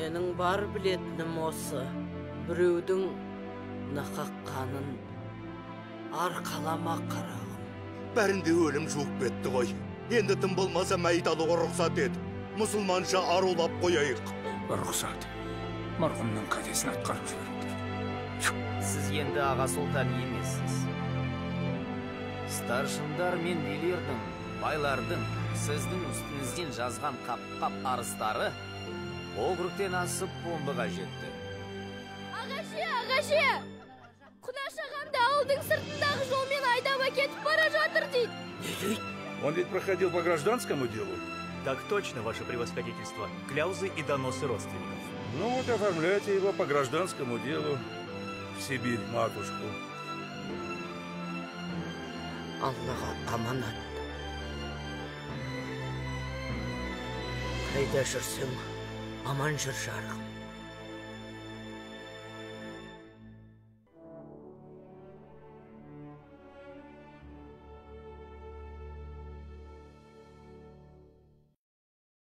Менің бар білетінім осы. Біреудің нақаққанын арқалама қарағым. Бәрінде өлім жуық бетті ғой. Енді тым болмаса мәйіт алуға рұқсат ет. Мұсылманша арулап қояйық. Рұқсат. Марқұмның қатесін атқарып жіберіңдер. Сіз енді аға сұлтан емессіз. Старшындар мен билердің, байлардың сіздің үстіңізден жазған қап-қап арыстары округтен асып бомбаға жетті. Ағашы! Құнаш ағамды ауылдың сыртындағы жолмен айдап әкетіп бара жатыр дейді. Он ведь проходил по гражданскому делу. Так точно, ваше превосходительство. Кляузы и доносы родственников. Ну вот оформляйте его по гражданскому делу в Сибирь, матушку. Аллаға аманат. Қайда жүрсің, аман жүр жарығым.